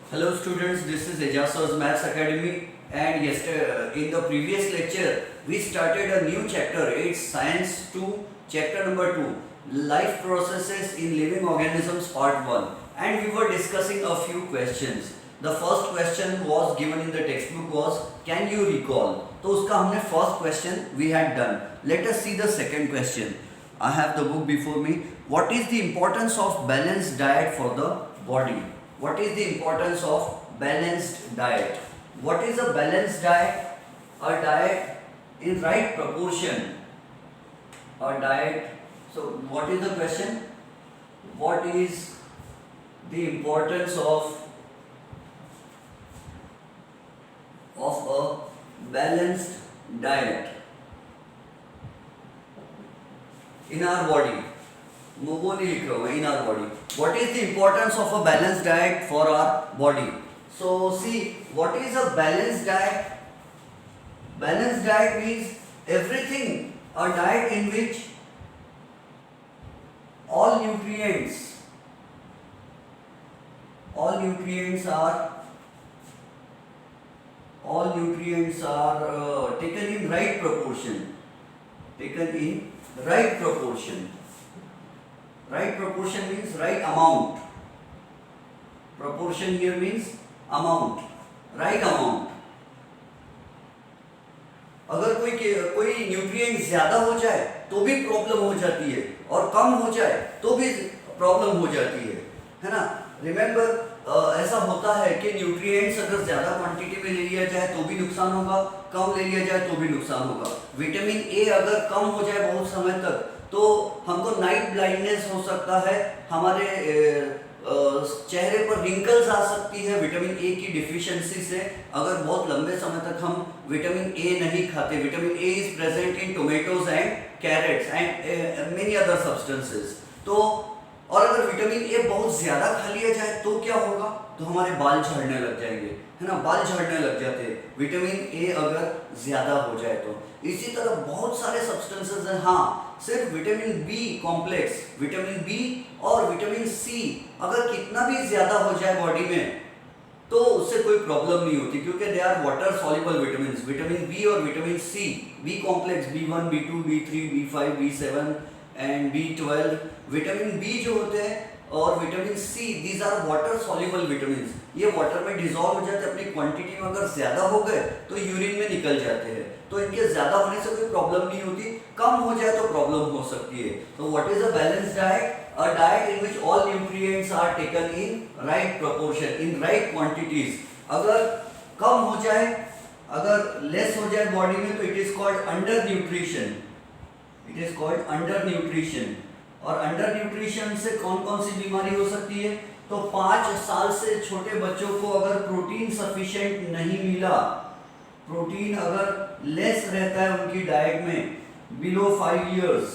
Hello students, this is Ejas's Maths Academy, and yesterday in the previous lecture we started a new chapter. It's Science 2, chapter number 2, Life Processes in Living Organisms part 1, and we were discussing a few questions. The first question was given in the textbook was, can you recall? तो उसका हमने first question we had done. Let us see the second question. I have the book before me. What is the importance of balanced diet for the body? What is the importance of balanced diet? What is a balanced diet? A diet in right proportion. A diet. So what is the question? What is the importance of a balanced diet in our body? वो नहीं लिख रहा हूँ, in our body. What is the importance of a balanced diet for our body? So see, what is a balanced diet? Balanced diet means everything, a diet in which all nutrients are taken in right proportion. Right proportion means right amount. Proportion here means amount, right amount. अगर कोई nutrient ज्यादा हो जाए तो भी problem हो जाती है, और कम हो जाए तो भी प्रॉब्लम हो जाती है ना. रिमेंबर, ऐसा होता है कि न्यूट्रिएंट्स अगर ज्यादा क्वांटिटी में ले लिया जाए तो भी नुकसान होगा, कम ले लिया जाए तो भी नुकसान होगा. विटामिन ए अगर कम हो जाए बहुत समय तक तो हमको नाइट ब्लाइंडनेस हो सकता है, हमारे चेहरे पर रिंकल्स आ सकती है विटामिन ए की डिफिशियंसी से, अगर बहुत लंबे समय तक हम विटामिन ए नहीं खाते. Vitamin A is present in tomatoes and carrots and many other substances. तो और अगर विटामिन ए बहुत ज्यादा खा लिया जाए तो क्या होगा? तो हमारे बाल झड़ने लग जाएंगे, है ना, बाल झड़ने लग जाते हैं विटामिन ए अगर ज्यादा हो जाए तो. इसी तरह बहुत सारे सब्सटेंसेस हैं. हाँ, सिर्फ vitamin B complex, vitamin B और विटामिन सी अगर कितना भी ज्यादा हो जाए बॉडी में तो उससे कोई प्रॉब्लम नहीं होती, क्योंकि they are water soluble vitamin. Vitamin B और vitamin C, B complex, B1, B2, B3, B5, B7 and B12. Vitamin B जो होते हैं और vitamin C, these are water soluble vitamin. ये वाटर में डिसॉल्व हो जाते हैं, अपनी क्वांटिटी में अगर ज्यादा हो गए तो यूरिन में निकल जाते हैं, तो इनके ज्यादा होने से कोई प्रॉब्लम नहीं होती. कम हो जाए तो प्रॉब्लम हो सकती है. तो what is a balanced diet? A diet in which all nutrients are taken in right proportion, in right quantities. अगर कम हो जाए, अगर लेस हो जाए बॉडी में तो it is called under nutrition. It is called under nutrition. और अंडर न्यूट्रिशन से कौन कौन सी बीमारी हो सकती है? तो 5 साल से छोटे बच्चों को अगर प्रोटीन सफिशिएंट नहीं मिला, प्रोटीन अगर लेस रहता है उनकी डाइट में, बिलो 5 इयर्स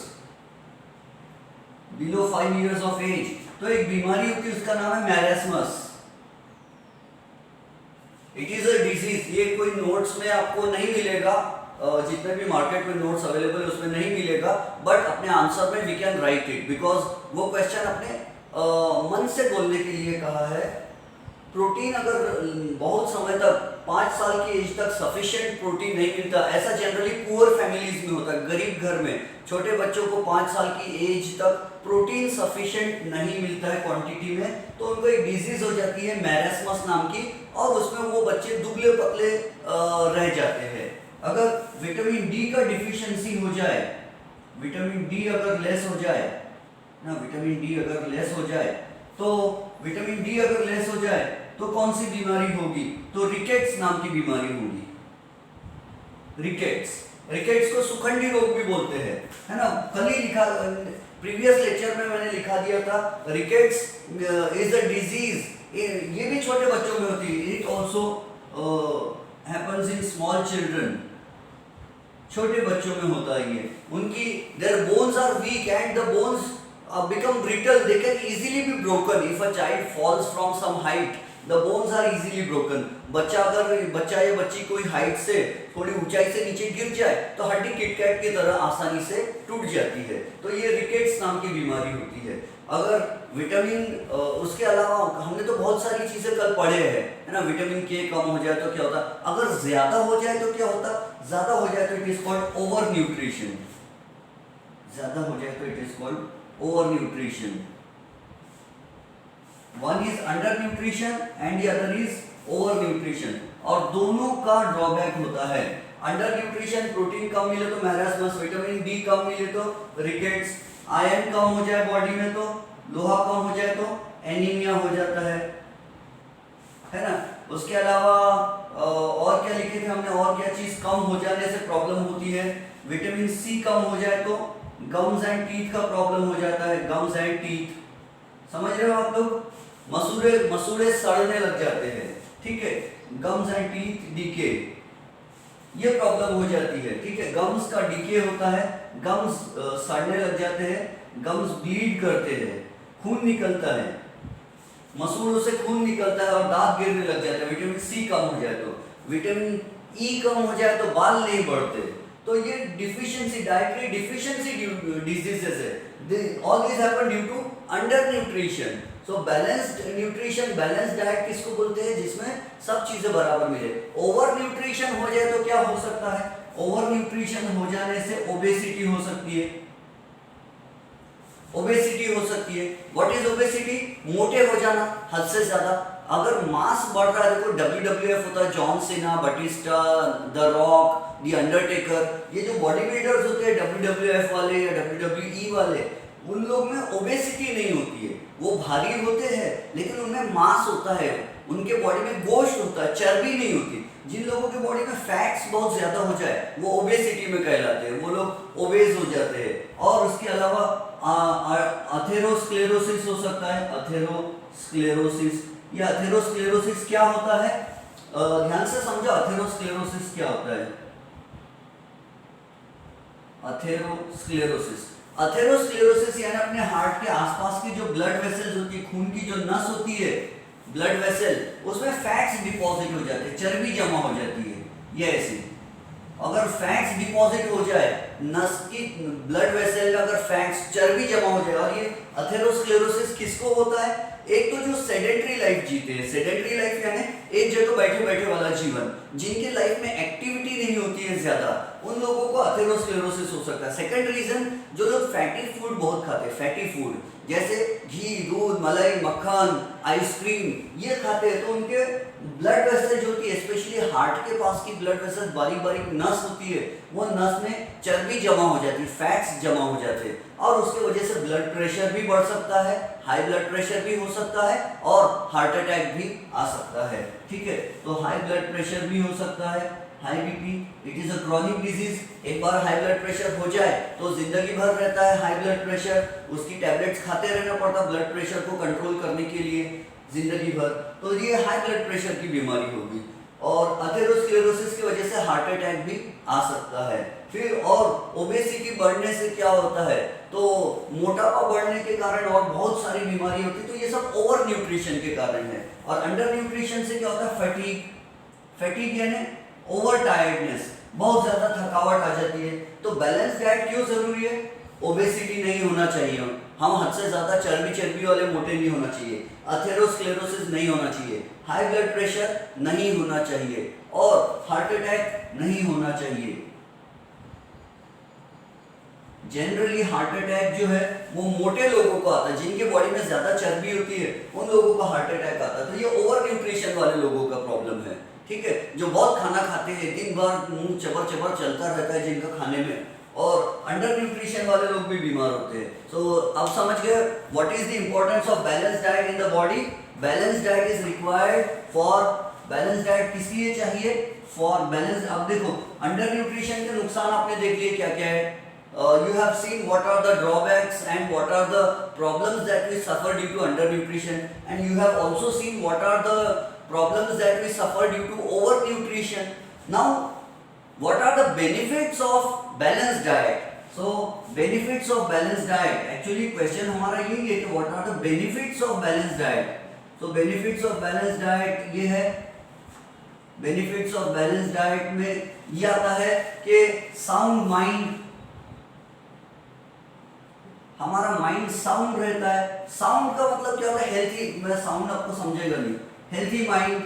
ऑफ एज, तो एक बीमारी होती है, उसका नाम है marasmus. It is a disease. ये कोई नोट्स में आपको नहीं मिलेगा, जितने भी मार्केट में नोट्स अवेलेबल उसमें नहीं मिलेगा, बट अपने आंसर में we can write it, because वो क्वेश्चन अपने मन से बोलने के लिए कहा है. प्रोटीन अगर बहुत समय तक 5 साल की एज तक सफिशिएंट प्रोटीन नहीं मिलता, ऐसा जनरली पुअर फैमिलीज में होता है, गरीब घर में छोटे बच्चों को 5 साल की एज तक प्रोटीन सफिशिएंट नहीं मिलता है क्वांटिटी में, तो उनको एक डिजीज हो जाती है मैरेस्मस नाम की, और उसमें वो बच्चे दुबले पतले रह जाते हैं. अगर विटामिन डी का डिफिशियंसी हो जाए, विटामिन डी अगर लेस हो जाए ना, विटामिन डी अगर लेस हो जाए तो विटामिन डी अगर लेस हो जाए तो कौन सी बीमारी होगी? तो रिकेट्स नाम की बीमारी होगी. रिकेट्स को सुखंडी रोग भी बोलते हैं, है ना. कल ही लिखा, प्रीवियस लेक्चर में मैंने लिखा दिया था, रिकेट्स इज अ डिजीज. ये भी छोटे बच्चों में होती है. It also happens in small children. छोटे बच्चों में होता है ये. उनकी their bones are weak and the bones become brittle. They can easily be broken if a child falls from some height. The bones are easily broken. बच्चा या बच्ची कोई हाइट से, थोड़ी ऊंचाई से नीचे गिर जाए तो हड्डी किटकैट की तरह आसानी से टूट जाती है. तो ये रिकेट्स नाम की बीमारी होती है. अगर विटामिन उसके अलावा हमने तो बहुत सारी चीजें कल पढ़े हैं, है ना। विटामिन के कम हो जाए तो क्या होता, अगर ज्यादा हो जाए तो क्या होता, ज्यादा हो जाए तो it is called over nutrition, ज्यादा हो जाए तो it is called over nutrition. One is under nutrition and the other is over nutrition, और दोनों का ड्रॉबैक होता है। अंडर न्यूट्रिशन, प्रोटीन कम मिले तो मैरास्मस, विटामिन डी कम मिले तो रिकेट्स, आयरन कम हो जाए बॉडी में तो, लोहा कम हो जाए तो एनीमिया हो जाता है ना। उसके अलावा और क्या लिखे थे हमने, और क्या चीज कम हो जाने से प्रॉब्लम होती है, विटामिन सी कम हो जाए तो गम्स एंड टीथ का प्रॉब्लम हो जाता है, गम्स एंड टीथ, समझ रहे हो आप लोग, मसूड़े सड़ने लग जाते हैं, ठीक है, गम्स एंड टीथ डीके, ये प्रॉब्लम हो जाती है, ठीक है। गम्स का डीके होता है, गम्स सड़ने लग जाते हैं, गम्स ब्लीड करते हैं, खून निकलता है, मसूड़ों से खून निकलता है और दांत गिरने लग जाते हैं। विटामिन सी कम हो जाए तो, विटामिन ई कम हो जाए तो बाल नहीं बढ़ते। तो ये डिफिशियंसी, डाइटरी डिफिशियंसी डिजीजेस है, all this happen due to under nutrition. So balanced nutrition, balanced diet किसको बोलते हैं, जिसमें सब चीजें बराबर मिले। ओवर न्यूट्रिशन हो जाए तो क्या हो सकता है, ओवर न्यूट्रिशन हो जाने से ओबेसिटी हो सकती है, ओबेसिटी हो सकती है। व्हाट इज ओबेसिटी, मोटे हो जाना हद से ज्यादा। अगर मास बढ़ रहा है, देखो WWF होता है, John Cena, Batista, the Rock, the Undertaker, ये जो बॉडी बिल्डर्स होते हैं WWF वाले या WWE वाले, उन लोग में ओबेसिटी नहीं होती है, वो भारी होते हैं लेकिन उनमें मास होता है, उनके बॉडी में गोश्त होता है, चर्बी नहीं होती। जिन लोगों के बॉडी में फैट्स बहुत ज्यादा हो जाए वो ओबेसिटी में कहलाते हैं, वो लोग ओबेस हो जाते हैं। और उसके अलावा अथेरोस्क्लेरोसिस हो सकता है, अथेरोस्क्लेरोसिस। ये अथेरोस्क्लेरोसिस क्या होता है, ध्यान से समझो, अथेरोस्क्लेरोसिस क्या होता है। अथेरोस्क्लेरोसिस, अथेरोस्क्लेरोसिस यानी अपने हार्ट के आसपास की जो ब्लड वेसल्स होती है, खून की जो नस होती है, ब्लड वेसल, उसमें फैट्स डिपॉजिट हो जाते हैं, चर्बी जमा हो जाती है। ये ऐसे अगर फैट्स डिपॉजिट हो जाए, नस की ब्लड वेसल अगर फैट्स, चर्बी जमा हो जाए, और ये अथेरोस्क्लेरोसिस किसको होता है, एक तो जो सेडेंटरी लाइफ जीते हैं, सेडेंटरी लाइफ यानी एक जगह बैठे बैठे वाला जीवन, जिनके लाइफ में एक्टिविटी नहीं होती है ज्यादा, उन लोगों को अथेरोस्क्लेरोसिस हो सकता है। सेकंड रीजन, जो लोग फैटी फूड बहुत खाते हैं, फैटी फूड जैसे घी, दूध, मलाई, मक्खन, आइसक्रीम, ये खाते हैं, तो उनके ब्लड वेसल जो होती है, स्पेशली हार्ट के पास की ब्लड वेसल, बारीक बारीक नस होती है, वो नस में चर्बी जमा हो जाती है, फैट्स जमा हो जाते हैं, और उसके वजह से ब्लड प्रेशर भी बढ़ सकता है, हाई ब्लड प्रेशर भी हो सकता है, और हार्ट अटैक भी आ सकता है, ठीक है। तो हाई ब्लड प्रेशर भी हो सकता है, high BP, it is a chronic disease. एक बार हाई ब्लड प्रेशर हो जाए तो जिंदगी भर रहता है हाई ब्लड प्रेशर, उसकी टैबलेट्स खाते रहना पड़ता ब्लड प्रेशर को कंट्रोल करने के लिए जिंदगी भर, तो ये हाई ब्लड प्रेशर की बीमारी होगी। और अथेरोस्क्लेरोसिस की वजह से हार्ट अटैक भी आ सकता है। फिर और ओबेसिटी बढ़ने से क्या होता है, तो मोटापा बढ़ने के कारण और बहुत सारी बीमारी होती है, तो ये सब ओवर न्यूट्रिशन के कारण है। और अंडर न्यूट्रिशन से क्या होता है, फटीग, फटीग यानी ओवर टायर्डनेस, बहुत ज्यादा थकावट आ जाती है। तो बैलेंस डाइट क्यों जरूरी है, ओबेसिटी नहीं होना चाहिए, हम हद से ज्यादा चर्बी वाले मोटे नहीं होना चाहिए, अथेरोस्क्लेरोसिस नहीं होना चाहिए, हाई ब्लड प्रेशर नहीं होना चाहिए, और हार्ट अटैक नहीं होना चाहिए। जनरली हार्ट अटैक जो है वो मोटे लोगों को आता है, जिनके बॉडी में ज्यादा चर्बी होती है उन लोगों को हार्ट अटैक आता है। तो ये ओवर न्यूट्रिशन वाले लोगों का प्रॉब्लम है, ठीक है, जो बहुत खाना खाते हैं, दिन भर मुंह चबर चबर चलता रहता है जिनका खाने में, और अंडर न्यूट्रिशन वाले लोग भी बीमार होते हैं। सो अब समझ गए what is the importance of balance diet in the body. Balance diet is required for, balance diet किस लिए चाहिए, फॉर बैलेंस। अब देखो अंडर न्यूट्रिशन के नुकसान आपने देख लिए क्या क्या है, you have seen what are the drawbacks and what are the problems that we suffer due to undernutrition, and you have also seen what are the problems that we suffer due to overnutrition. Now what are the benefits of balanced diet? So benefits of balanced diet, actually question हमारा यही है कि what are the benefits of balanced diet. So benefits of balanced diet ये है, benefits of balanced diet में ये आता है कि sound mind, हमारा माइंड साउंड रहता है। साउंड का मतलब क्या होता है? हेल्थी, मैं साउंड आपको समझेगा नहीं। हेल्थी माइंड,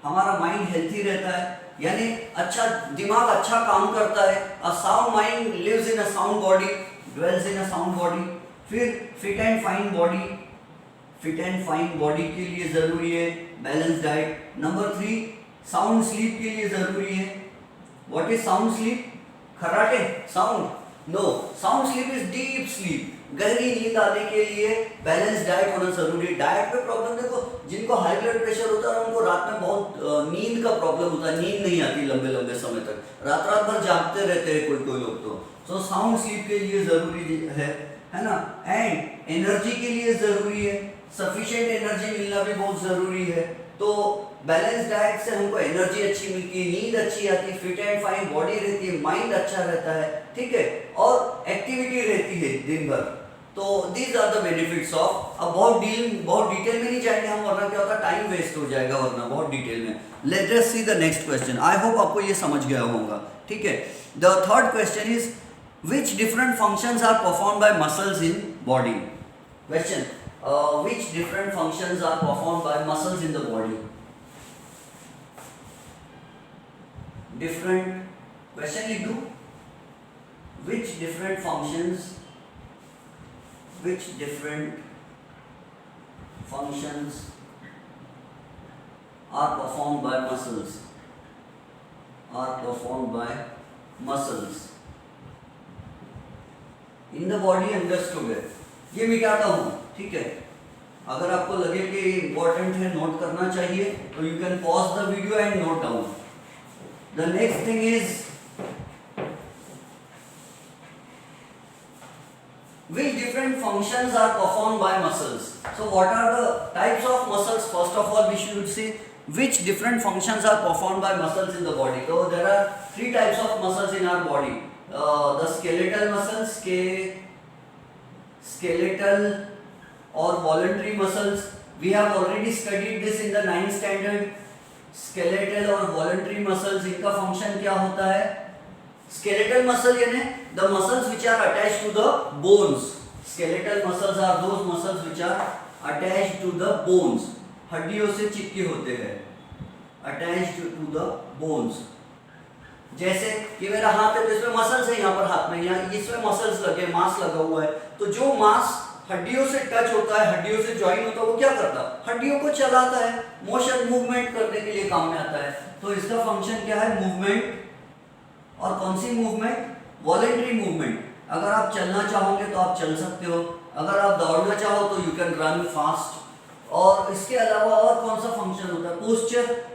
हमारा माइंड हेल्थी रहता है, यानी अच्छा दिमाग अच्छा काम करता है। A sound mind lives in a sound body, dwells in a sound body. फिर fit and fine body, fit and fine body के लिए जरूरी है balance diet. Number 3, sound sleep के लिए जरूरी है। What is sound sleep? खराटे sound? No, sound sleep is deep sleep. गहरी नींद आने के लिए बैलेंस डाइट होना जरूरी है। डाइट में प्रॉब्लम देखो, जिनको हाई ब्लड प्रेशर होता है उनको रात में बहुत नींद का प्रॉब्लम होता है, नींद नहीं आती लंबे लंबे समय तक, रात रात भर जागते रहते हैं कोई कोई लोग। तो सो साउंड स्लीप के लिए जरूरी है ना। एंड एनर्जी के लिए जरूरी है, सफिशिएंट एनर्जी मिलना भी बहुत जरूरी है। तो बैलेंस डाइट से हमको एनर्जी अच्छी मिलती है, नींद अच्छी आती है, फिट एंड फाइन बॉडी रहती है, माइंड अच्छा रहता है, ठीक है, और एक्टिविटी रहती है दिन भर। तो these are the benefits of. अब बहुत डिटेल में नहीं जाएंगे हम, वरना क्या होता है टाइम वेस्ट हो जाएगा वरना बहुत डिटेल में। Let us see the next question. I hope आपको ये समझ गया होगा, ठीक है। The third question is which different functions are performed by muscles in body? Question, which different functions are performed by muscles in the body? Different question लिख दूं? Which different functions are performed by muscles in the body understood है। ये मिटाता हूँ, ठीक है। अगर आपको लगे कि इंपॉर्टेंट है, नोट करना चाहिए, तो you can pause the video and note down. The next thing is which different functions are performed by muscles. So what are the types of muscles? First of all, we should see which different functions are performed by muscles in the body. So there are 3 types of muscles in our body. The skeletal muscles, skeletal or voluntary muscles. We have already studied this in the 9th standard. Skeletal और voluntary muscles, इनका function क्या होता है? Skeletal muscle यानी the muscles which are attached to the bones. Skeletal muscles are those muscles which are attached to the bones. हड्डियों से चिपके होते हैं, attached to the bones. जैसे कि मेरा हाथ है तो इसमें मसल्स है, यहाँ पर हाथ में, यहाँ इसमें मसल्स लगे, मांस लगा हुआ है। तो जो मांस हड्डियों से टच होता है, हड्डियों से ज्वाइन होता है, वो क्या करता है? हड्डियों को चलाता है, मोशन मूवमेंट करने के लिए काम में आता है। तो इसका फंक्शन क्या है? मूवमेंट। और कौन सी मूवमेंट? Voluntary movement. अगर आप चलना चाहोगे तो आप चल सकते हो, अगर आप दौड़ना चाहो तो यू कैन रन फास्ट। और इसके अलावा और कौन सा फंक्शन होता है? पोस्चर।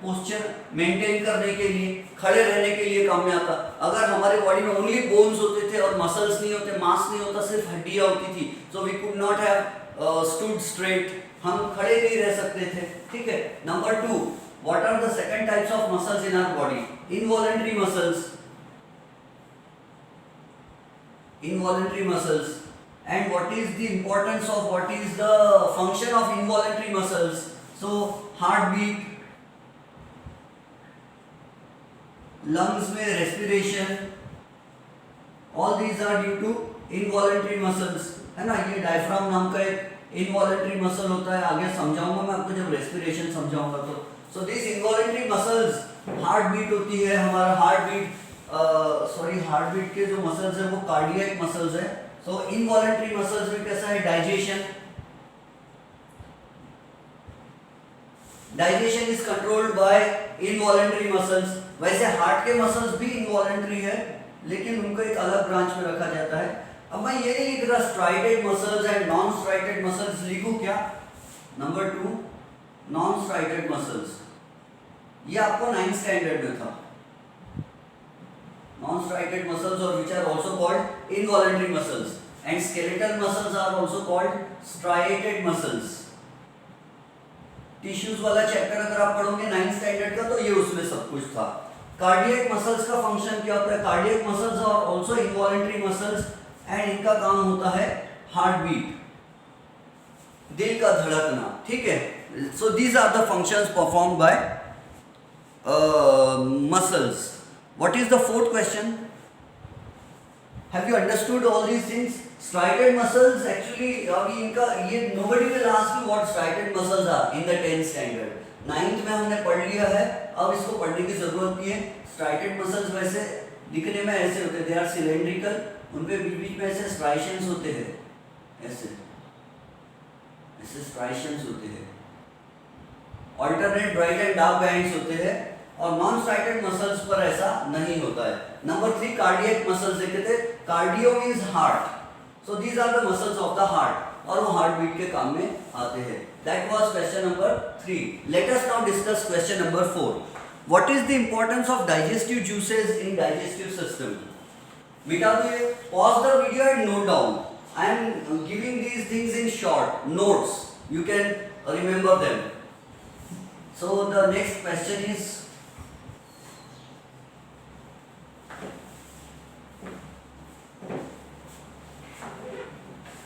पोस्चर मेंटेन करने के लिए, खड़े रहने के लिए काम में आता। अगर हमारे बॉडी में ओनली बोन्स होते थे और मसल्स नहीं होते, मांस नहीं होता, सिर्फ हड्डियां होती थी, so we could not have stood straight, हम खड़े नहीं रह सकते थे, ठीक है। Number 2, what are the second types of muscles in our body? Involuntary muscles, involuntary muscles. And what is the importance of, what is the function of involuntary muscles? So heartbeat, lungs में respiration, all these are due to involuntary muscles, है ना। ये diaphragm नाम का एक involuntary muscle होता है, आगे समझाऊंगा मैं आपको जब respiration समझाऊंगा तो। So these involuntary muscles, heartbeat होती है, हमारा heartbeat हार्टबीट के जो मसल्स है वो कार्डियक मसल्स है। सो इनवॉलंटरी मसल्स में कैसा है? Digestion is controlled by involuntary muscles. वैसे हार्ट के मसल्स भी इनवॉलंटरी है, लेकिन उनको एक अलग ब्रांच में रखा जाता है। अब मैं ये नहीं लिख रहा striated muscles and non striated muscles, लिखूं क्या? नंबर 2, नॉन स्ट्राइटेड मसल्स, ये आपको 9th स्टैंडर्ड में था। Non-striated muscles, or which are also called involuntary muscles, and skeletal muscles are also called striated muscles. Tissues वाला चैप्टर अगर आप पढ़ोगे 9th स्टैंडर्ड का, तो ये उसमें सब कुछ था। कार्डियक मसल्स का फंक्शन क्या होता है? कार्डियक मसल्स और ऑल्सो इनवॉलंटरी मसल्स, एंड इनका काम होता है हार्टबीट, दिल का धड़कना, ठीक है। So these are the functions performed by muscles. What is the 4th question? Have you understood all these things? Striated muscles actually अभी इनका ये nobody will ask you what striated muscles are in the 10th standard. 9th में हमने पढ़ लिया है, अब इसको पढ़ने की जरूरत नहीं है. Striated muscles वैसे दिखने में ऐसे होते हैं, they are cylindrical, उनपे बीच में ऐसे striations होते हैं, ऐसे striations होते हैं. Alternate bright and dark bands होते हैं. और नॉन स्ट्राइटेड मसल्स पर ऐसा नहीं होता है. नंबर 3 कार्डियक मसल्स देखे थे. Cardio means heart, so these are the muscles of the heart और वो हार्ट बीट के काम में आते हैं. That was question number 3. Let us now discuss question number 4. What is the importance of digestive juices in digestive system? बेटा तो ये pause the video and note down. I am giving these things in short notes, you can remember them. So the next question is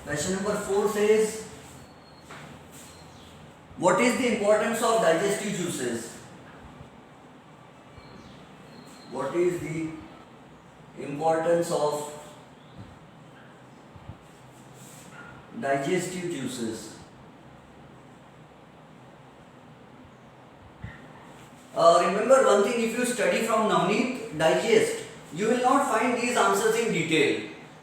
question number 4 says, what is the importance of digestive juices? What is the importance of digestive juices? Remember one thing, if you study from Navneet Digest, you will not find these answers in detail.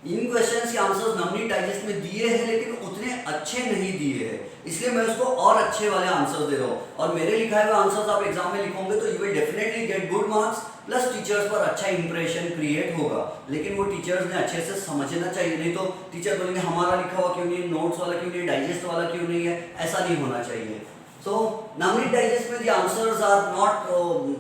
In questions के answers Navneet digest में दिए हैं लेकिन उतने अच्छे नहीं दिए हैं, इसलिए मैं उसको और अच्छे वाले आंसर्स दे रहा हूँ. और मेरे लिखाए हुए आंसर्स आप एग्जाम में लिखोगे तो you will definitely get good marks, plus teachers पर अच्छा इंप्रेशन क्रिएट होगा. लेकिन वो टीचर्स ने अच्छे से समझना चाहिए, नहीं तो टीचर बोलेंगे हमारा लिखा हुआ क्यों नहीं, नोट्स वाला क्यों नहीं, डाइजेस्ट वाला क्यों नहीं है. ऐसा नहीं होना चाहिए. सो नवनीत डाइजेस्ट में the answers are not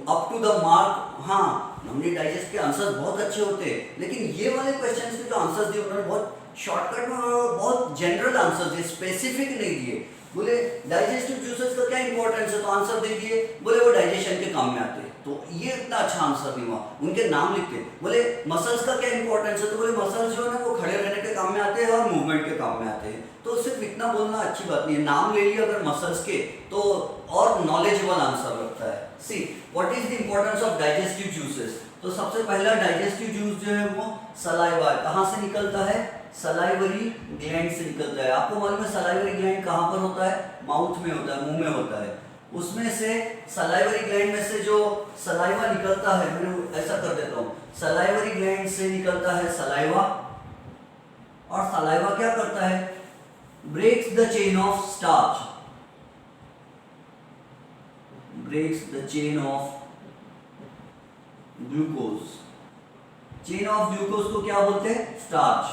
up to the mark. हाँ, नवनीत डाइजेस्ट के आंसर्स बहुत अच्छे होते हैं, लेकिन ये वाले क्वेश्चंस के जो आंसर्स दिए उन्होंने बहुत शॉर्टकट में और बहुत जनरल आंसर दिए, स्पेसिफिक नहीं दिए. बोले डाइजेस्टिव जूसेस का क्या इंपॉर्टेंस है, तो आंसर दे दिए, बोले वो डाइजेशन के काम में आते हैं. तो ये इतना अच्छा आंसर नहीं हुआ. उनके नाम लिखते, बोले मसल्स का क्या इंपॉर्टेंस है, तो बोले मसल्स जो है ना वो खड़े रहने के काम में आते हैं और मूवमेंट के काम में आते हैं. तो सिर्फ इतना बोलना अच्छी बात नहीं है. नाम ले लिया अगर मसल्स के तो और नॉलेजेबल आंसर लगता है. See what is the importance of digestive juices? तो सबसे पहला डाइजेस्टिव जूस जो है वो सलाइवा. कहाँ से निकलता है? सलाइवरी ग्लैंड से निकलता है. आपको मालूम है सलाइवरी ग्लैंड कहाँ पर होता है? माउथ में होता है, मुंह में होता है. उसमें से सलाइवरी ग्लैंड में से जो सलाइवा निकलता है, मैं ऐसा कर देता हूँ, सलाइवरी ग्लैंड से निकलता है सलाइवा. और सलाइवा क्या करता है? Breaks the chain of starch, breaks the chain of glucose. Chain of glucose को क्या बोलते हैं? स्टार्च.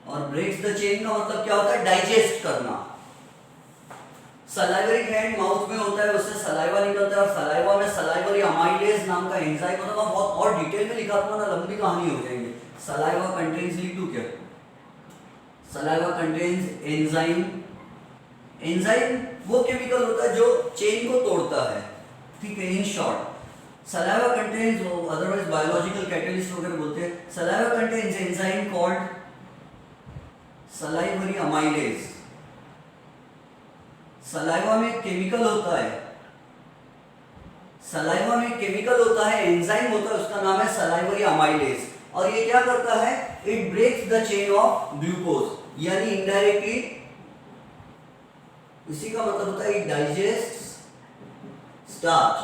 और ब्रेक्स द चेन का मतलब क्या होता है? डाइजेस्ट करना. सलाइवरी ग्लैंड माउथ में होता है, उससे सलाइवा निकलता है और सलाइवा में सलाइवरी अमाइलेज नाम का एंजाइम होता है. बहुत और डिटेल में लिखा था ना, लंबी कहानी हो जाएगी. सलाइवा कंटेन्स, लिख दूं क्या? Saliva contains enzyme. एंजाइम वो केमिकल होता है जो चेन को तोड़ता है. ठीक है, in short saliva contains, otherwise biological catalyst वगैरह बोलते हैं. Saliva contains enzyme called salivary amylase. Saliva में केमिकल होता है, सलाइवा में केमिकल होता है, एंजाइम होता है, उसका नाम है सलाइवरी अमाइलेज. और ये क्या करता है? It breaks the chain of glucose, यानी इनडायरेक्टली इसी का मतलब होता है इट डाइजेस्ट स्टार्च.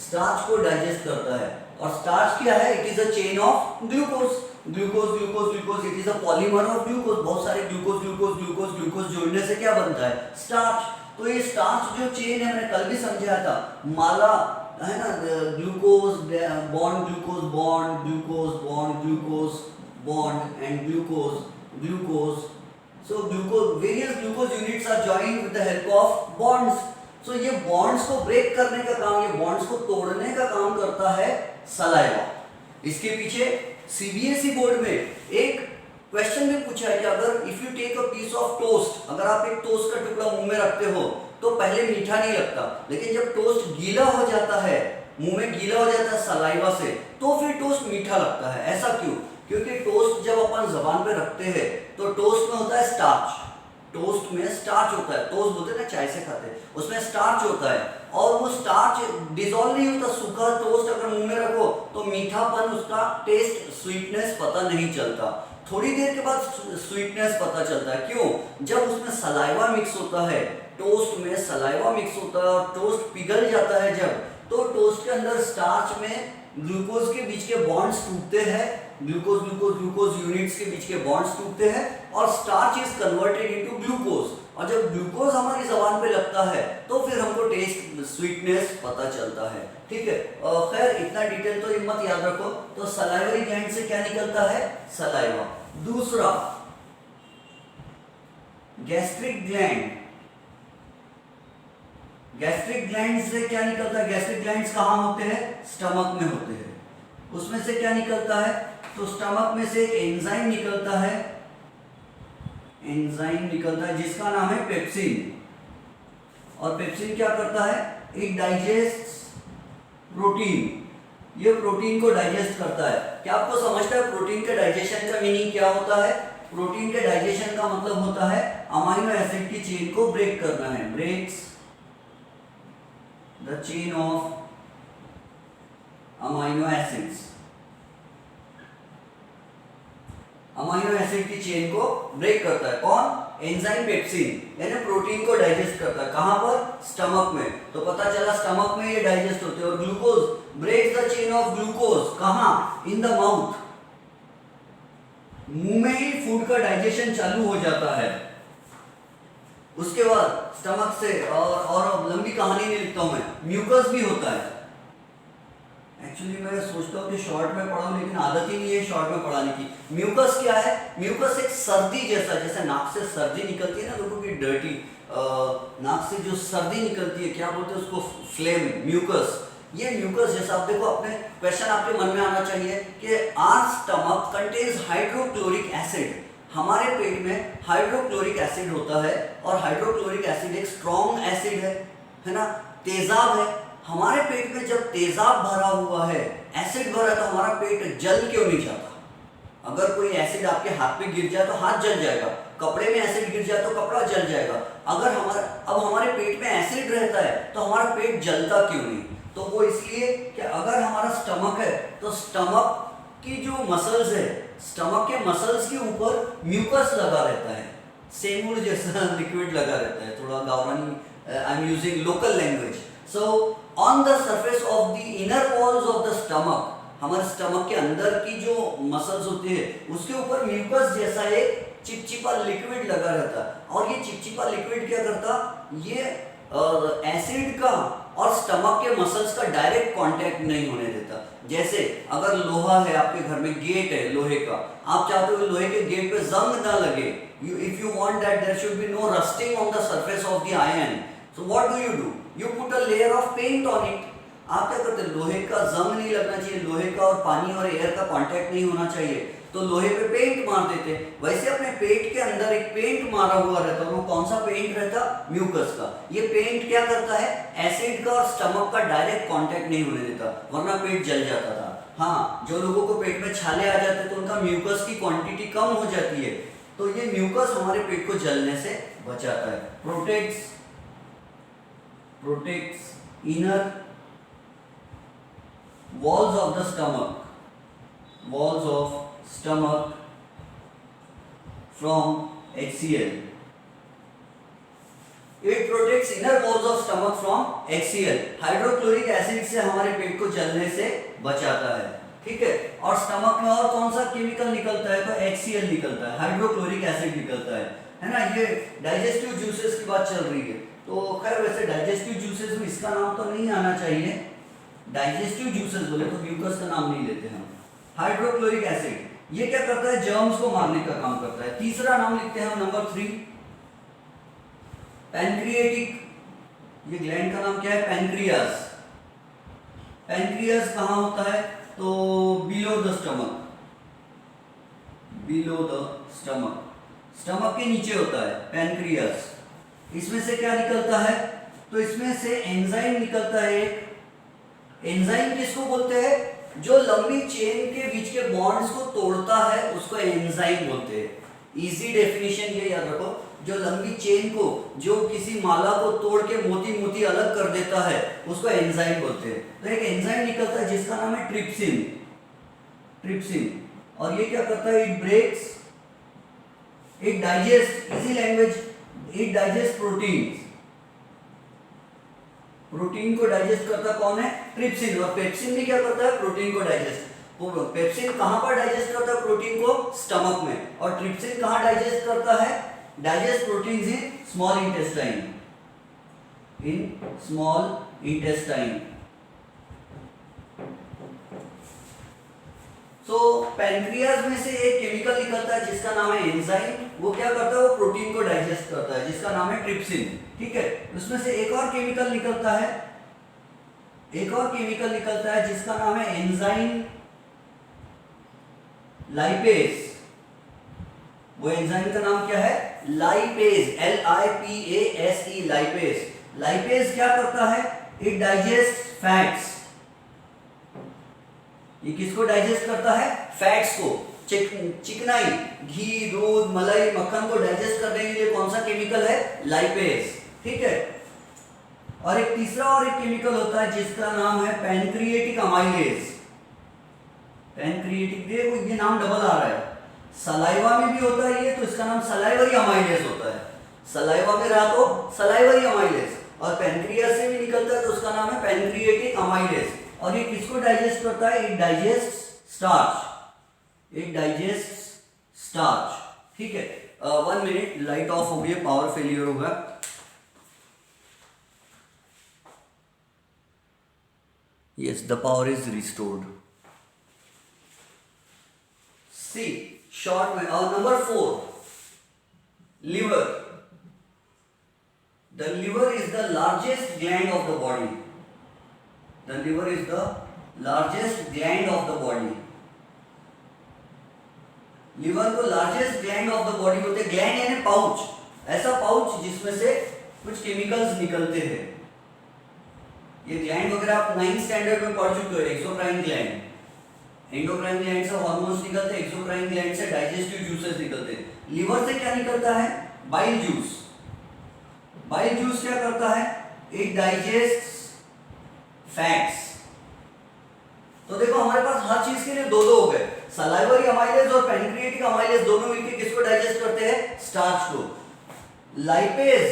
स्टार्च को डाइजेस्ट करता है. और स्टार्च क्या है? It is a chain of glucose. Glucose glucose glucose, it is a polymer of glucose. बहुत सारे ग्लूकोज ग्लूकोज ग्लूकोज ग्लूकोज जोड़ने से क्या बनता है? स्टार्च. तो ये स्टार्च जो चेन है, मैंने कल भी समझाया था, माला है ना, glucose bond glucose bond glucose bond glucose bond and glucose glucose. So glucose, various glucose units are joined with the help of bonds. So ये बॉन्ड्स को ब्रेक करने का काम, ये बॉन्ड्स को तोड़ने का काम करता है सलाइवा. इसके पीछे सीबीएसई बोर्ड में एक क्वेश्चन में पूछा है कि अगर if you take a piece of toast, अगर आप एक टोस्ट का टुकड़ा मुंह में रखते हो तो पहले मीठा नहीं लगता, लेकिन जब टोस्ट गीला हो जाता है, मुंह में गीला हो जाता है सलाइवा से, तो फिर टोस्ट मीठा लगता है. ऐसा क्यों? क्योंकि टोस्ट जब अपन जबान पे रखते हैं तो टोस्ट में होता है स्टार्च. टोस्ट में स्टार्च होता है, टोस्ट बोलते हैं ना, चाय से खाते हैं, उसमें स्टार्च होता है और वो स्टार्च डिसॉल्व नहीं होता। सूखा टोस्ट अगर मुंह में रखो तो मीठापन, उसका टेस्ट, स्वीटनेस पता नहीं चलता। थोड़ी देर के बाद स्वीटनेस पता चलता है। क्यों? जब उसमें सलाइवा मिक्स होता है, टोस्ट में सलाइवा मिक्स होता है और टोस्ट पिघल जाता है जब, तो टोस्ट के अंदर स्टार्च में ग्लूकोज के बीच के बॉन्ड्स टूटते हैं, ग्लूकोज ग्लूकोज ग्लूकोज यूनिट्स के बीच के बॉन्ड्स टूटते हैं और starch is converted into glucose. और जब ग्लूकोज हमारी जबान पे लगता है तो फिर हमको टेस्ट, स्वीटनेस पता चलता है। ठीक है, खैर इतना डिटेल तो मत याद रखो। तो सलाइवरी ग्लैंड से क्या निकलता है? सलाइवा। दूसरा, गैस्ट्रिक ग्लैंड। गैस्ट्रिक ग्लैंड से क्या निकलता है? गैस्ट्रिक ग्लैंड्स कहाँ होते हैं? स्टमक में होते हैं। उसमें से क्या निकलता है? तो स्टमक में से एक एंजाइम निकलता है, एंजाइम निकलता है जिसका नाम है पेप्सिन। और पेप्सिन क्या करता है? It digest protein. ये प्रोटीन को डाइजेस्ट करता है। क्या आपको समझता है प्रोटीन के डाइजेशन का मीनिंग क्या होता है? प्रोटीन के डाइजेशन का मतलब होता है अमाइनो एसिड की चेन को ब्रेक करना है, breaks the chain of amino acids. Amino acid की चेन को ब्रेक करता है कौन? एंजाइम पेप्सिन, यानी प्रोटीन को डाइजेस्ट करता है। कहां पर? स्टमक में। तो पता चला स्टमक में ये डाइजेस्ट होते हैं। और glucose breaks the chain of glucose कहां? In the mouth. मुंह में ही फूड का डाइजेशन चालू हो जाता है। उसके बाद स्टमक से, और लंबी कहानी नहीं लिखता हूं मैं, म्यूकस भी होता है। एक्चुअली मैं सोचता हूँ कि शॉर्ट में पढ़ाऊं, लेकिन आदत ही नहीं है शॉर्ट में पढ़ाने की। म्यूकस क्या है? म्यूकस एक सर्दी जैसा, जैसे नाक से सर्दी निकलती है ना लोगों की, डर्टी नाक से जो सर्दी निकलती है, क्या बोलते हैं उसको? Flame, mucus. ये म्यूकस जैसा, आप देखो, अपने क्वेश्चन आपके मन में आना चाहिए कि our stomach contains hydrochloric acid. हमारे पेट में हाइड्रोक्लोरिक एसिड होता है और हाइड्रोक्लोरिक एसिड एक स्ट्रॉन्ग एसिड है ना, तेजाब है। हमारे पेट में जब तेजाब भरा हुआ है, एसिड भरा है, तो हमारा पेट जल क्यों नहीं जाता? अगर कोई एसिड आपके हाथ पे गिर जाए तो हाथ जल जाएगा, कपड़े में एसिड गिर जाए तो कपड़ा जल जाएगा। अगर हमारे पेट में एसिड रहता है तो हमारा पेट जलता क्यों नहीं? तो वो इसलिए कि अगर हमारा स्टमक है तो स्टमक की जो मसल्स है, स्टमक के मसल्स के ऊपर म्यूकस लगा रहता है, सेमूर जैसा लिक्विड लगा रहता है। थोड़ा गावरानी, I am using local language. So on the surface of the inner walls of the stomach, हमारे स्टमक के अंदर की जो मसल्स होती है उसके ऊपर म्यूकस जैसा एक चिपचिपा लिक्विड लगा रहता है। और ये चिपचिपा लिक्विड क्या करता? ये एसिड का और स्टमक के मसल्स का डायरेक्ट कांटेक्ट नहीं होने देता। जैसे अगर लोहा है आपके घर में, गेट है लोहे का, आप चाहते हो लोहे के गेट पे जंग ना लगे, if you want that there should be no rusting on the surface of the iron, so what do? You put a layer of paint on it. आप क्या करते हैं? लोहे का जंग नहीं लगना चाहिए, लोहे का और पानी और एयर का कांटेक्ट नहीं होना चाहिए, तो लोहे पे पेंट मार देते। वैसे अपने पेट के अंदर एक पेंट मारा हुआ रहता है। वो कौन सा पेंट रहता? म्यूकस का। ये पेंट क्या करता है? एसिड का और स्टमक का डायरेक्ट कांटेक्ट नहीं होने देता, वरना पेट जल जाता था। हाँ, जो लोगों को पेट में छाले आ जाते तो उनका म्यूकस की क्वांटिटी कम हो जाती है। तो ये म्यूकस हमारे पेट को जलने से बचाता है। protects inner walls of the stomach from HCl. It protects inner walls of stomach from HCl. Hydrochloric acid से हमारे पेट को जलने से बचाता है। ठीक है, और स्टमक में और कौन सा केमिकल निकलता है? तो HCl निकलता है, हाइड्रोक्लोरिक एसिड निकलता है ना। ये डाइजेस्टिव जूसेस की बात चल रही है, तो खैर वैसे डाइजेस्टिव जूसेस में इसका नाम तो नहीं आना चाहिए। डाइजेस्टिव जूसेस बोले तो म्यूकस का नाम नहीं लेते हम। हाइड्रोक्लोरिक एसिड ये क्या करता है? जर्म्स को मारने का काम करता है। तीसरा नाम लिखते हैं हम, नंबर 3, पैनक्रिएटिक। ये ग्लैंड का नाम क्या है? पैनक्रियास। पैनक्रियास कहाँ होता है? तो below the stomach, below the stomach, stomach के नीचे होता है पैनक्रियास। इसमें से क्या निकलता है? तो इसमें से एंजाइम निकलता है एक। एंजाइम किसको बोलते हैं? जो लंबी चेन के बीच के बॉन्ड्स को तोड़ता है उसको एंजाइम बोलते हैं। इजी डेफिनेशन ये याद रखो, जो लंबी चेन को, जो किसी माला को तोड़ के मोती मोती अलग कर देता है, उसको एंजाइम बोलते हैं। तो एक एंजाइम निकलता है जिसका नाम है ट्रिप्सिन। ट्रिप्सिन, और ये क्या करता है, it breaks, it digest, easy language, it digest protein. Protein को डाइजेस्ट करता कौन है, ट्रिप्सिन। और पेप्सिन भी क्या करता है, प्रोटीन को डाइजेस्ट। पेप्सिन कहां पर डाइजेस्ट करता है प्रोटीन को, स्टमक में। और ट्रिप्सिन कहां डाइजेस्ट करता है, digest protein in small intestine, in small intestine. So pancreas में से एक केमिकल निकलता है जिसका नाम है एंजाइम। वो क्या करता है, वो प्रोटीन को डाइजेस्ट करता है, जिसका नाम है ट्रिप्सिन। ठीक है, उसमें से एक और केमिकल निकलता है, एक और केमिकल निकलता है जिसका नाम है एंजाइम लाइपेज। वो एंजाइम का नाम क्या है, लाइपेज, LIPASE, लाइपेज। लाइपेज क्या करता है, इट डाइजेस्ट फैट्स। ये किसको डाइजेस्ट करता है, फैट्स को, चिकनाई, घी, दूध, मलाई, मक्खन को डाइजेस्ट करने के लिए कौन सा केमिकल है, लाइपेज। ठीक है, और एक तीसरा और एक केमिकल होता है जिसका नाम है पैनक्रिएटिक अमाइलेज। पैनक्रिएटिक, देखो ये नाम डबल आ रहा है, सलाइवा में भी होता है ये, तो इसका नाम सलाइवरी अमाइलेज होता है। सलाइवा में रहा तो सलाइवरी अमाइलेज, और पैनक्रियास से भी निकलता है तो उसका नाम है पैनक्रिएटिक अमाइलेज। और ये किसको डाइजेस्ट करता है, it digest starch, it digest starch. ठीक है, 1 मिनट, लाइट ऑफ हो गई, पावर फेलियर होगा। Yes, the power is restored. See, short में, number 4, liver. The liver is the largest gland of the body. The liver is the largest gland of the body. Liver को largest gland of the body बोलते हैं। Gland यानी pouch, ऐसा pouch जिसमें से कुछ chemicals निकलते हैं। ये ग्लैंड वगैरह आप 9th स्टैंडर्ड में पढ़ चुके हो, एक्सोक्राइन ग्लैंड। एंडोक्राइन ग्लैंड से हार्मोन्स निकलते हैं, एक्सोक्राइन ग्लैंड से डाइजेस्टिव जूसेस निकलते हैं। लिवर से क्या निकलता है, बाइल जूस। बाइल जूस क्या करता है, इट डाइजेस्ट फैट्स। तो देखो हमारे पास हर चीज के लिए दो दो हो गए, सलाइवरी अमाइलेज और पैनक्रिएटिक अमाइलेज दोनों मिलकर किसको डाइजेस्ट करते हैं, स्टार्च को। लाइपेज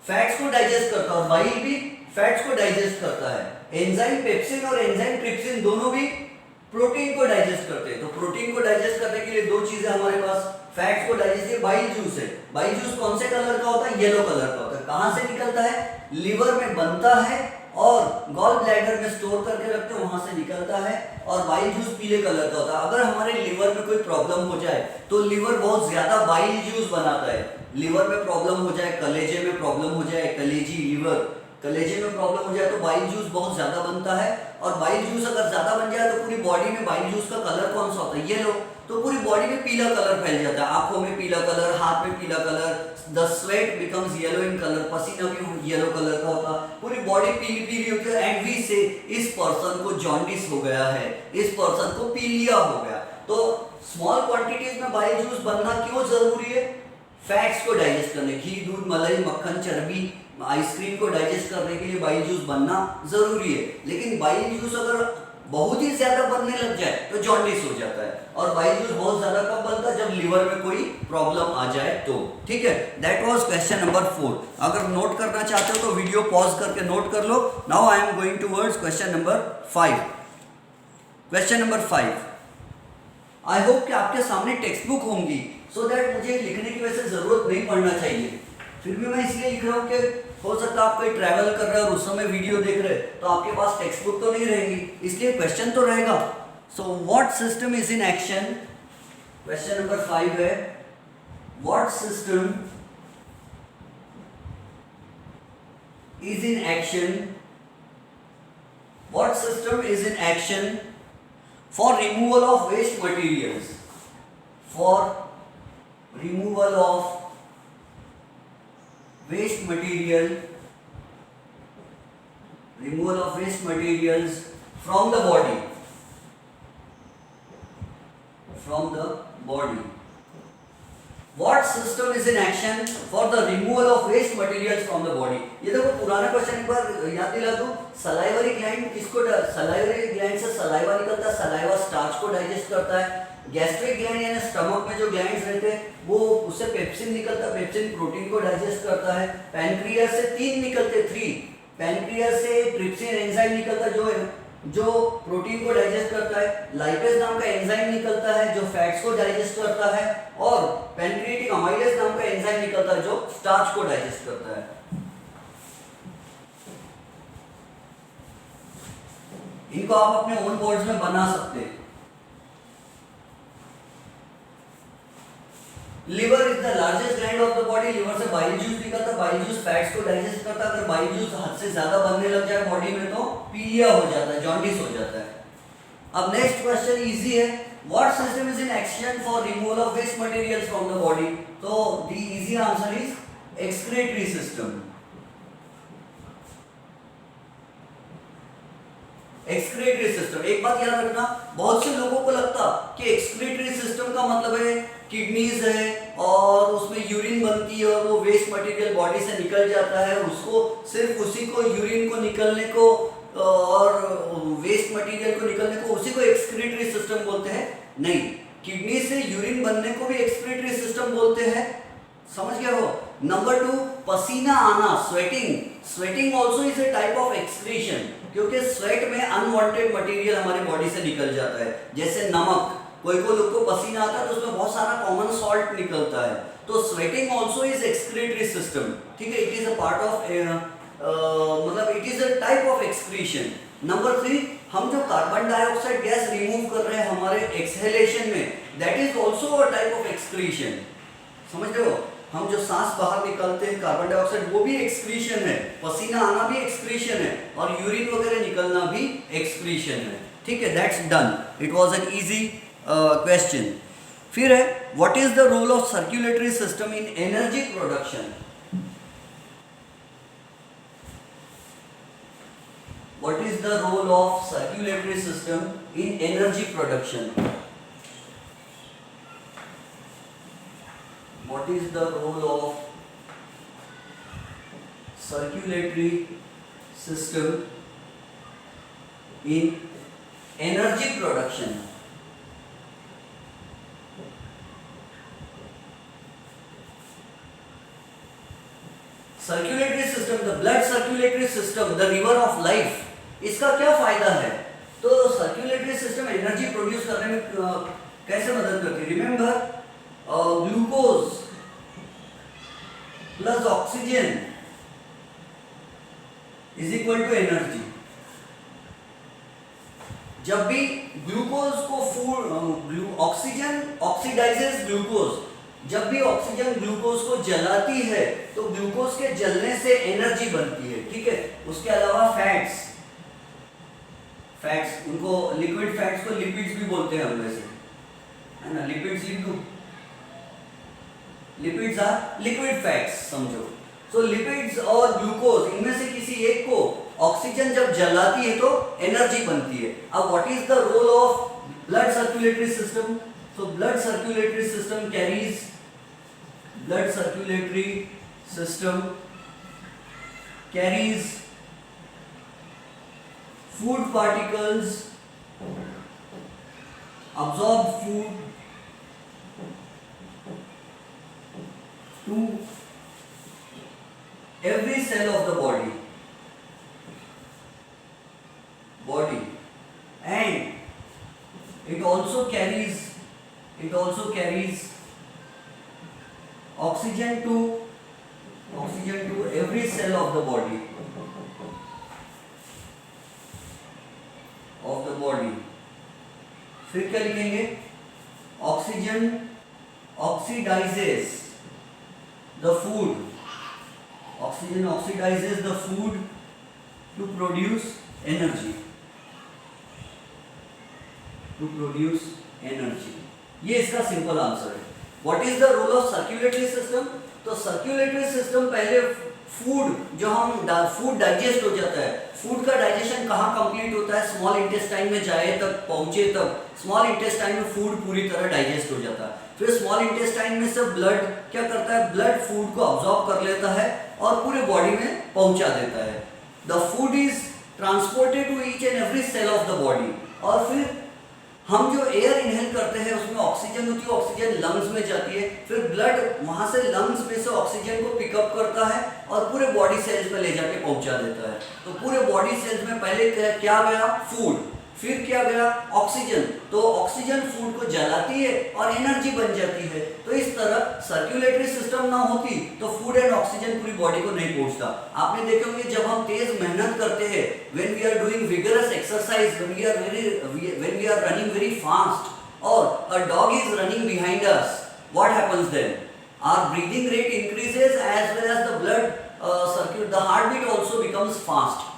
फैट्स को डाइजेस्ट करता है और बाइल भी फैट्स को डाइजेस्ट करता है। एंजाइम पेप्सिन और एंजाइम ट्रिप्सिन दोनों भी प्रोटीन को डाइजेस्ट करते हैं। तो प्रोटीन को डाइजेस्ट करने के लिए दो चीजें हमारे पास, फैट्स को डाइजेस्ट, बाइल जूस है। बाइल जूस कौन से कलर का होता है, येलो कलर का होता है। कहां से निकलता है, लिवर में बनता है और गॉल ब्लैडर में स्टोर करके रखते हैं, वहां से निकलता है। और बाइल जूस पीले कलर का होता है। अगर हमारे लिवर में कोई प्रॉब्लम हो जाए तो लिवर बहुत ज्यादा बाइल जूस बनाता है। लिवर में प्रॉब्लम हो जाए, कलेजे में प्रॉब्लम हो जाए, कलेजी लिवर, कलेजे में प्रॉब्लम हो जाए तो बाइल जूस बहुत ज्यादा बनता है। और बाइल जूस अगर ज्यादा बन जाए तो पूरी बॉडी में बाइल जूस का कलर कौन सा होता है, येलो। तो पूरी बॉडी में पीला कलर फैल जाता है, आंखों में पीला कलर, हाथ में पीला colour, the sweat becomes yellow in colour, पसीना भी येलो कलर का होता, पूरी बॉडी पीली पीली होती है। एंड वी से इस पर्सन को जॉन्डिस हो गया है, इस पर्सन को पीलिया हो गया। तो स्मॉल क्वांटिटीज में बाइल जूस बनना क्यों जरूरी है, फैट्स को डाइजेस्ट करने, घी, दूध, मलाई, मक्खन, चर्बी, आइसक्रीम को डाइजेस्ट करने के लिए बाइल जूस बनना जरूरी है। लेकिन बाइल जूस अगर बहुत ही ज्यादा बनने लग जाए तो जॉन्डिस हो जाता है। और बाइल जूस बहुत ज्यादा कब बनता है, जब लिवर में कोई प्रॉब्लम आ जाए तो। ठीक है, दैट वाज क्वेश्चन नंबर 4। अगर नोट करना चाहते हो तो वीडियो पॉज करके नोट कर लो। Now I am going towards question number 5। Question number 5, I hope कि आपके सामने टेक्स्ट बुक होंगी, सो दैट मुझे लिखने की वजह से जरूरत नहीं पड़ना चाहिए। फिर भी मैं इसलिए लिख रहा हूँ कि हो सकता है आप कोई ट्रैवल कर रहे हो और उस समय वीडियो देख रहे तो आपके पास टेक्स्ट बुक तो नहीं रहेगी, इसलिए क्वेश्चन तो रहेगा। So what system is in action, question number 5 है, what system is in action, what system is in action for removal of waste materials, for removal of waste material, removal of waste materials from the body, from the body. What system is in action for the removal of waste materials from the body? ये देखो पुराना question एक बार याद दिला दूं. Salivary gland किसको, salivary gland से saliva निकलता है, सलाइवा स्टार्च को डाइजेस्ट करता है. गैस्ट्रिक ग्लैंड यानी स्टमक में जो ग्लैंड्स रहते हैं वो उससे पेप्सिन निकलता है, पेप्सिन प्रोटीन को डाइजेस्ट करता है. पैनक्रियास से 3 निकलते, 3 पैनक्रियास से ट्रिप्सिन एंजाइम निकलता है जो प्रोटीन को डाइजेस्ट करता है. लाइपेज नाम का एंजाइम निकलता है जो फैट्स को डाइजेस्ट करता है. और पैनक्रिएटिक अमाइलेज नाम का एंजाइम निकलता है जो स्टार्च को डाइजेस्ट करता है. इनको आप अपने ओन वर्ड्स में बना सकते हैं. Liver is the largest gland of the body. Liver से बाइल जूस निकलता है, बाइल जूस फैट्स को डाइजेस्ट करता है. अगर बाइल जूस हद से ज्यादा बनने लग जाए बॉडी में तो पीलिया हो जाता है, जॉन्डिस हो जाता है. अब नेक्स्ट क्वेश्चन इजी है. What system is in action for removal of waste materials from the body? तो the easy answer is excretory system. Excretory system. एक बात याद रखना, बहुत से लोगों को लगता कि एक्सक्रीटरी सिस्टम का मतलब है किडनीज है और उसमें यूरिन बनती है और वो वेस्ट मटेरियल बॉडी से निकल जाता है, उसको सिर्फ उसी को यूरिन को निकलने को और वेस्ट मटेरियल को निकलने को उसी को एक्सक्रीटरी सिस्टम बोलते हैं. नहीं, किडनी से यूरिन बनने को भी एक्सक्रीटरी सिस्टम बोलते हैं. समझ गए हो? नंबर 2, पसीना आना, sweating. Sweating also is a type of excretion, क्योंकि स्वेट में अनवांटेड मटेरियल हमारे बॉडी से निकल जाता है. जैसे नमक, कोई लोग को पसीना आता है तो उसमें बहुत सारा कॉमन सॉल्ट निकलता है. तो sweating also is excretory system. ठीक है, it is a part of मतलब it is a type of excretion. Number 3, हम जो कार्बन डाइऑक्साइड गैस रिमूव कर रहे हैं हमारे एक्सहेलेशन में, that is also a type of excretion. समझ रहे हो? हम जो सांस बाहर निकालते हैं कार्बन डाइऑक्साइड, वो भी एक्सक्रीशन है. पसीना आना भी एक्सक्रीशन है और यूरिन वगैरह निकलना भी एक्सक्रीशन है. ठीक है, that's done. It was an easy question. फिर है, what is the role of circulatory system in energy production? What is the role of circulatory system in energy production? What is the role of circulatory system in energy production? Circulatory system, the blood circulatory system, the river of life, इसका क्या फायदा है? तो circulatory system energy produce करने में कैसे मदद करती है? Remember, glucose plus oxygen is equal to energy. जब भी ग्लूकोज को फूड ऑक्सीजन ऑक्सीडाइजेस ग्लूकोज, जब भी ऑक्सीजन ग्लूकोज को जलाती है तो ग्लूकोज के जलने से एनर्जी बनती है. ठीक है, उसके अलावा फैट्स, उनको लिक्विड फैट्स को लिपिड्स भी बोलते हैं हम वैसे, है ना. लिपिड्स लिख दो, लिपिड्स आर लिक्विड फैट्स, समझो. सो लिपिड्स और ग्लूकोज, इनमें से किसी एक को ऑक्सीजन जब जलाती है तो एनर्जी बनती है. अब what is the role of blood circulatory system? So blood circulatory system carries food particles, absorbed food to every cell of the body, and it also carries oxygen to every cell of the body. फिर क्या लिखेंगे? Oxygen oxidises the food, oxygen oxidises the food to produce energy, ये इसका simple answer है. What is the role of circulatory system? तो circulatory system पहले food, जो हम फूड डाइजेस्ट हो जाता है, फूड का डाइजेशन कहाँ कंप्लीट होता है? स्मॉल इंटेस्टाइन में जाए तक, पहुंचे तक स्मॉल इंटेस्टाइन में फूड पूरी तरह डाइजेस्ट हो जाता है. फिर स्मॉल इंटेस्टाइन में से ब्लड क्या करता है, ब्लड फूड को अब्सॉर्ब कर लेता है और पूरे बॉडी में पहुंचा देता है। The food is transported to each and every cell of the body. और फिर हम जो एयर इनहेल करते हैं उसमें ऑक्सीजन होती है, ऑक्सीजन लंग्स में जाती है, फिर ब्लड वहां से लंग्स में से ऑक्सीजन को पिकअप करता है और पूरे बॉडी सेल्स में ले जाके पहुंचा देता है। तो पूरे बॉडी सेल्स में पहले क्या गया, फूड, फिर क्या गया, ऑक्सीजन। तो ऑक्सीजन फूड को जलाती है और एनर्जी बन जाती है। तो इस तरह सर्कुलेटरी सिस्टम ना होती तो फूड एंड ऑक्सीजन पूरी बॉडी को नहीं पहुंचता। आपने देखे होंगे जब हम तेज मेहनत करते हैं, when we are doing vigorous exercise, when we are running very fast और a dog is running behind us, what happens then, our breathing rate increases as well as the blood circulate, the heart beat also becomes fast.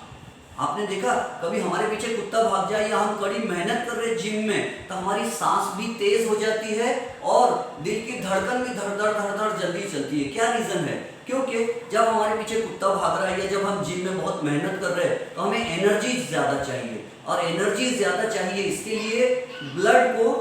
आपने देखा कभी हमारे पीछे कुत्ता भाग जाए या हम कड़ी मेहनत कर रहे जिम में तो हमारी सांस भी तेज हो जाती है और दिल की धड़कन भी धड़ जल्दी चलती है। क्या रीजन है? क्योंकि जब हमारे पीछे कुत्ता भाग रहा है या जब हम जिम में बहुत मेहनत कर रहे हैं तो हमें एनर्जी ज्यादा चाहिए, और एनर्जी ज्यादा चाहिए इसके लिए ब्लड को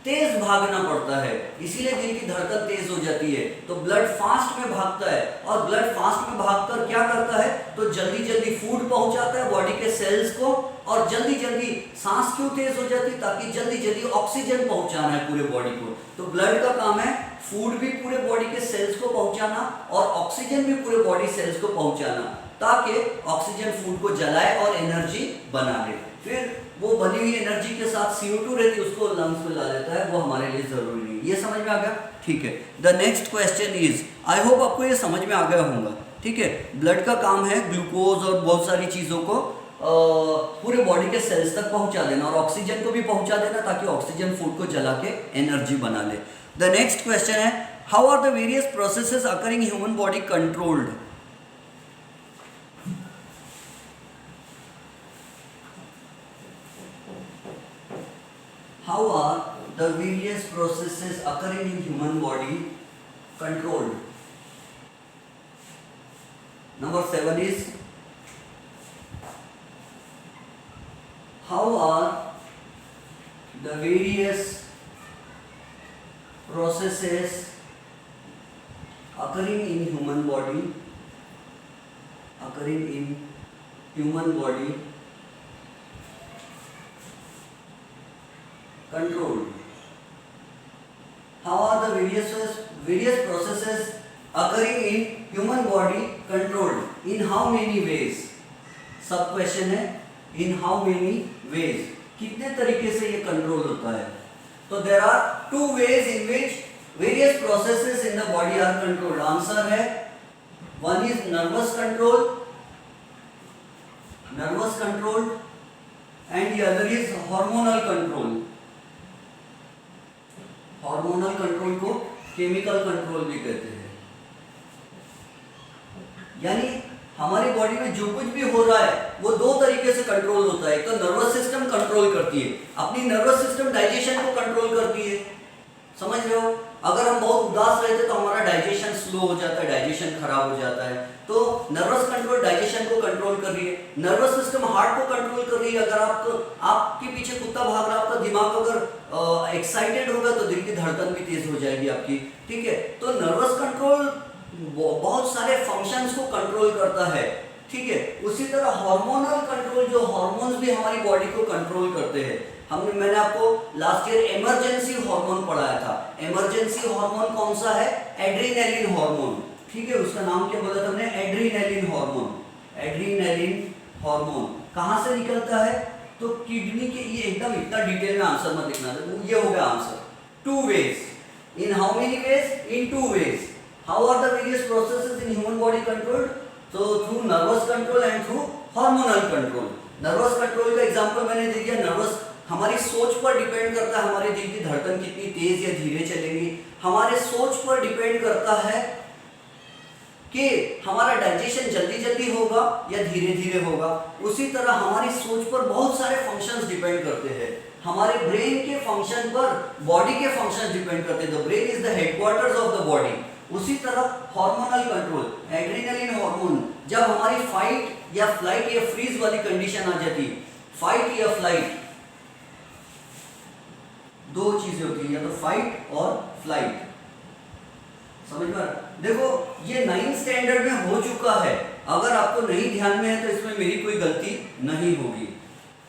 तेज भागना पड़ता है, इसीलिए दिल की धड़कन तेज हो जाती है। तो ब्लड फास्ट में भागता है और ब्लड फास्ट में भागकर क्या करता है, तो जल्दी जल्दी फूड पहुंचाता है बॉडी के सेल्स को, और जल्दी जल्दी सांस क्यों तेज हो जाती, ताकि जल्दी जल्दी ऑक्सीजन पहुंचाना है पूरे बॉडी को। तो ब्लड का काम है फूड भी पूरे बॉडी के सेल्स को पहुंचाना और ऑक्सीजन भी पूरे बॉडी सेल्स को पहुंचाना, ताकि ऑक्सीजन फूड को जलाए और एनर्जी बना ले। फिर वो बनी हुई एनर्जी के साथ CO2 रहती है उसको लंग्स में ला लेता है, वो हमारे लिए जरूरी नहीं। ये समझ में आ गया? ठीक है। The next question is, I hope आपको ये समझ में आ गया होगा। ठीक है, ब्लड का काम है ग्लूकोज और बहुत सारी चीजों को पूरे बॉडी के सेल्स तक पहुंचा देना और ऑक्सीजन को भी पहुंचा देना, ताकि ऑक्सीजन फूड को जला के एनर्जी बना ले। द नेक्स्ट क्वेश्चन है, how are the various processes occurring human body controlled? How are the various processes occurring in human body controlled? Number 7 is, how are the various processes occurring in human body controlled? How are the various processes occurring in human body controlled? In how many ways? सब question है, in how many ways, कितने तरीके से ये control होता है? तो there are 2 ways in which various processes in the body are controlled. Answer है, one is nervous control and the other is hormonal control. Hormonal control को केमिकल कंट्रोल भी कहते हैं। यानी हमारी बॉडी में जो कुछ भी हो रहा है वो 2 तरीके से कंट्रोल होता है। एक तो नर्वस सिस्टम कंट्रोल करती है, अपनी नर्वस सिस्टम डाइजेशन को कंट्रोल करती है, समझ रहे हो? अगर हम बहुत उदास रहते तो हमारा डाइजेशन स्लो हो जाता है, डाइजेशन खराब हो जाता है। तो नर्वस कंट्रोल डाइजेशन को कंट्रोल कर रही है, नर्वस सिस्टम हार्ट को कंट्रोल कर रही है। अगर आपके पीछे कुत्ता भाग रहा है, आपका दिमाग अगर एक्साइटेड होगा तो दिल की धड़कन भी तेज हो जाएगी आपकी। ठीक है, तो नर्वस कंट्रोल बहुत सारे फंक्शंस को कंट्रोल करता है। ठीक है, उसी तरह हार्मोनल कंट्रोल, जो हार्मोन्स भी हमारी बॉडी को कंट्रोल करते हैं। मैंने आपको लास्ट ईयर इमरजेंसी हार्मोन पढ़ाया था। इमरजेंसी हार्मोन कौन सा है? Adrenaline hormone. ठीक है, उसका नाम क्या बोला था हमने? Adrenaline hormone. एड्रीनलिन हार्मोन कहाँ से निकलता है? तो किडनी के, ये एकदम इतना डिटेल में आंसर मत लिखना, ये हो गया answer. 2 ways। In how many ways? In 2 ways। How are the various processes in human body controlled? तो through nervous control and through hormonal control. Nervous control का एग्जांपल मैंने दे दिया। नर्वस हमारी सोच पर डिपेंड करता है, हमारे दिल की धड़कन कितनी तेज या धीरे चलेगी, हमारे सोच पर डिपेंड करता है कि हमारा डाइजेशन जल्दी जल्दी होगा या धीरे धीरे होगा। उसी तरह हमारी सोच पर बहुत सारे फंक्शंस डिपेंड करते हैं। हमारे ब्रेन के फंक्शन पर बॉडी के फंक्शंस डिपेंड करते हैं। The brain is the headquarters of the body. उसी तरह हार्मोनल कंट्रोल, एड्रेनलिन हार्मोन, जब हमारी फाइट या फ्लाइट या फ्रीज वाली कंडीशन आ जाती, फाइट या फ्लाइट, दो चीजें होती है, या तो फाइट और फ्लाइट। समझ में आ रहा? देखो ये 9th स्टैंडर्ड में हो चुका है, अगर आपको नहीं ध्यान में है तो इसमें मेरी कोई गलती नहीं होगी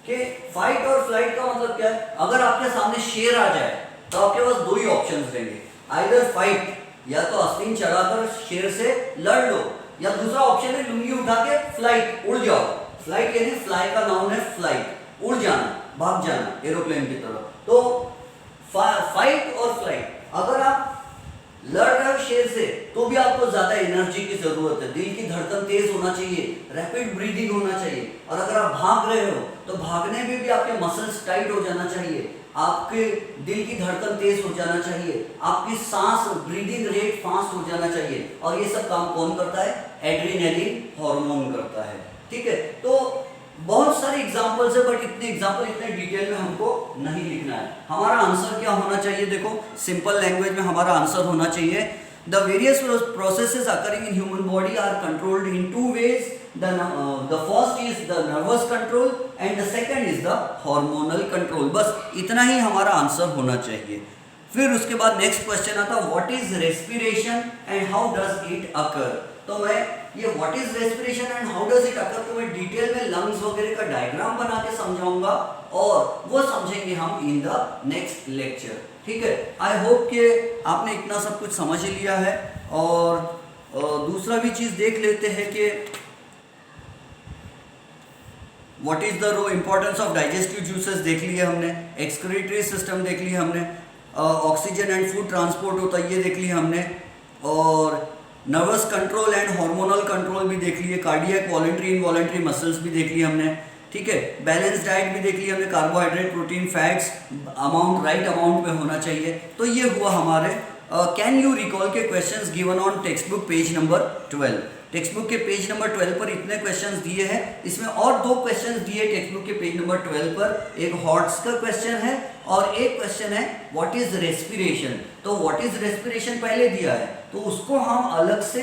कि फाइट और फ्लाइट का मतलब क्या है। अगर आपके सामने शेर आ जाए तो आपके पास दो ही ऑप्शंस रहेंगे, आइदर फाइट, या तो आस्तीन चढ़ाकर शेर से लड़ लो, या दूसरा ऑप्शन है लुंगी उठा के फ्लाइट, उड़ जाओ। फ्लाइट यानी फ्लाई का नाउन है फ्लाइट, उड़ जाना, भाग जाना एरोप्लेन की तरह। तो फाइट और फ्लाइट, अगर आप लड़ रहे हो शेर से तो भी आपको ज्यादा एनर्जी की जरूरत है, दिल की धड़कन तेज होना चाहिए, रैपिड ब्रीदिंग होना चाहिए। और अगर आप भाग रहे हो तो भागने में भी आपके मसल्स टाइट हो जाना चाहिए, आपके दिल की धड़कन तेज हो जाना चाहिए, आपकी सांस ब्रीदिंग रेट फास्ट हो जाना चाहिए। और ये सब काम कौन करता है? एड्रेनालिन हार्मोन करता है। ठीक है, तो बहुत सारे एग्जाम्पल्स है, बट इतने एग्जाम्पल इतने डिटेल में हमको नहीं लिखना है। हमारा आंसर क्या होना चाहिए? देखो सिंपल लैंग्वेज में हमारा आंसर होना चाहिए, the various processes occurring in human body are controlled in two ways, the first is the nervous control and the second is the hormonal control। बस इतना ही हमारा आंसर होना चाहिए। फिर उसके बाद नेक्स्ट क्वेश्चन आता है what is respiration and how does it occur. तो मैं ये what is respiration and how does it occur को मैं डिटेल में लंग्स वगैरह का डायग्राम बना के समझाऊंगा, और वो समझेंगे हम इन द नेक्स्ट लेक्चर। ठीक है, आई होप कि आपने इतना सब कुछ समझ लिया है। और दूसरा भी चीज़ देख लेते हैं कि what is the importance of digestive juices देख लिया हमने, एक्सक्रीटरी सिस्टम देख लिया हमने, ऑक्सीजन एंड फूड ट्रांसपोर्ट होता है ये देख लिया हमने, और nervous control and hormonal control भी देख लिए, कार्डियक वॉलंटरी इनवॉलंटरी मसल्स भी देख लिए हमने। ठीक है, बैलेंस डाइट भी देख लिया हमने, carbohydrate protein fats amount right amount में होना चाहिए। तो ये हुआ हमारे कैन यू रिकॉल के questions given on text book page number 12। Text book के पेज नंबर 12 पर इतने क्वेश्चंस दिए हैं, इसमें और दो क्वेश्चंस दिए टेक्स्ट बुक के पेज नंबर 12 पर। एक हॉर्ट्स का क्वेश्चन है और एक क्वेश्चन है व्हाट इज रेस्पिरेशन। तो व्हाट इज रेस्पिरेशन पहले दिया है, तो उसको हम अलग से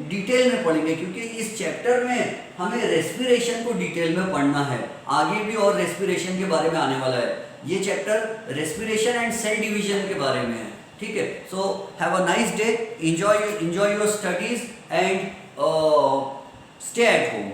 डिटेल में पढ़ेंगे, क्योंकि इस चैप्टर में हमें रेस्पिरेशन को डिटेल में पढ़ना है। आगे भी और रेस्पिरेशन के बारे में आने वाला है। ये chapter respiration and cell division के बारे में है। ठीक है, so have a nice day, enjoy your studies and stay at home।